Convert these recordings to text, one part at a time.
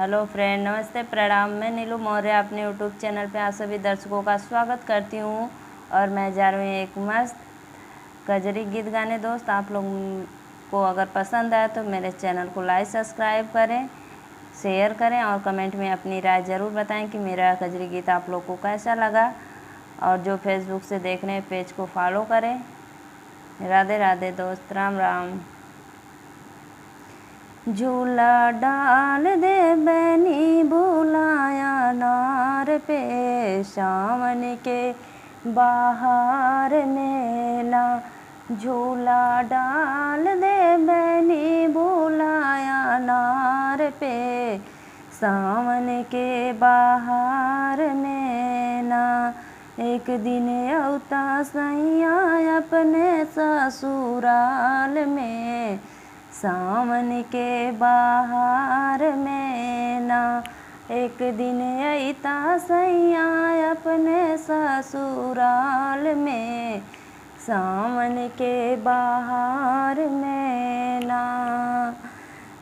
Hello friend, नमस्ते, प्रणाम। मैं नीलू मौर्य अपने यूट्यूब चैनल पे आप सभी दर्शकों का स्वागत करती हूँ। और मैं जा रही हूँ एक मस्त कजरी गीत गाने। दोस्त, आप लोग को अगर पसंद आए तो मेरे चैनल को लाइक सब्सक्राइब करें, शेयर करें और कमेंट में अपनी राय ज़रूर बताएं कि मेरा कजरी गीत आप लोग को कैसा लगा। और जो फेसबुक से देख रहे हैं पेज को फॉलो करें। राधे राधे दोस्त, राम राम। झूला डाल दे बैनी बुलाया नार पे, सावन के बाहर मेला। झूला डाल दे बैनी बुलाया नार पे, सावन के बाहर मेला। एक दिन औता सैया अपने ससुराल में, सावन के बाहर में ना। एक दिन अइता सैया अपने ससुराल में, सावन के बाहर में ना।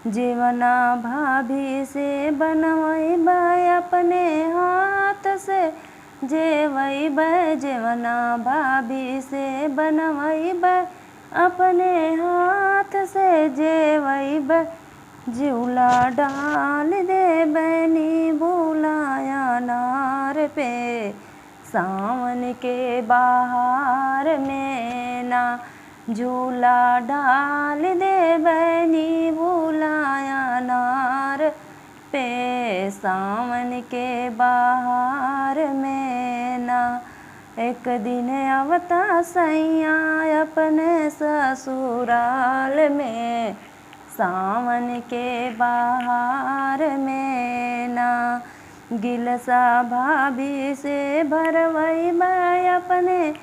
जीवना भाभी से बनवई अपने हाथ से, जेवना भाभी से बनवई अपने हाथ से, जेवैब। झूला डाल दे बैनी बुलाया नार पे, सावन के बाहर में ना। झूला डाल दे बैनी बुलाया नार पे, सावन के बाहर में ना। एक दिन आवता सैया अपने ससुराल में, सावन के बाहर में ना। गिलसा भाभी से भरवई अपने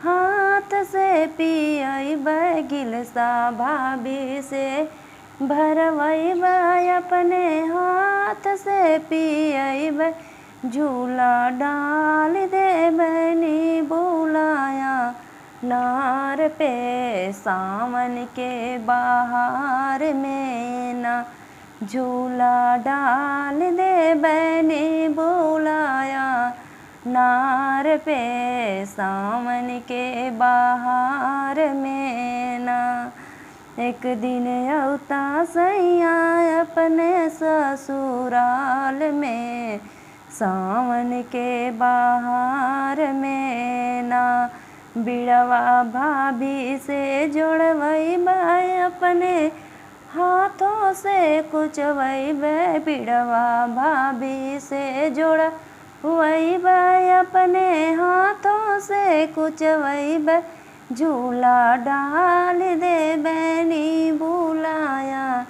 हाथ से, पियई गिलसा भाभी से भरवई अपने हाथ से, पियई। झूला डाल दे बैनी बुलाया नार पे, सावन के बाहर में ना। झूला डाल दे बैनी बुलाया नार पे, सावन के बाहर में ना। एक दिन औता सैया अपने ससुराल में, सावन के बाहर में ना। बिड़वा भाभी से जोड़वई अपने हाथों से, कुचवई बिड़वा भाभी से जोड़वई अपने हाथों से, कुचवई। झूला डाल दे बैनी बुलाया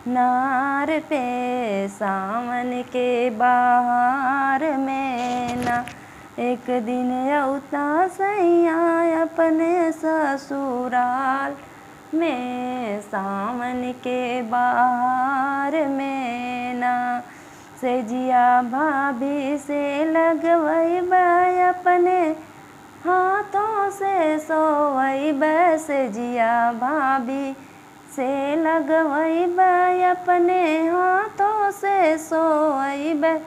नार पे, सावन के बाहर में ना। एक दिन औता सैया अपने ससुराल में, सावन के बाहर में ना। सेजिया भाभी से लगवई अपने हाथों से, सोवई सेजिया भाभी से लगवई अपने हाथों से, सोवई।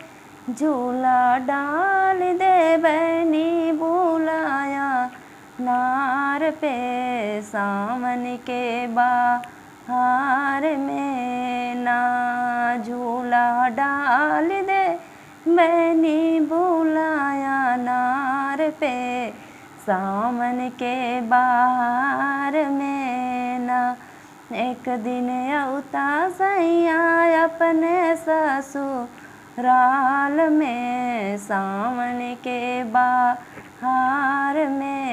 झूला डाल दे बैनी बुलाया नार पे, सावन के बाहर में ना। झूला डाल दे बैनी बुलाया नार पे, सावन के बाहर में ना। एक दिन औता सैया अपने ससुराल में, सावन के बाहर में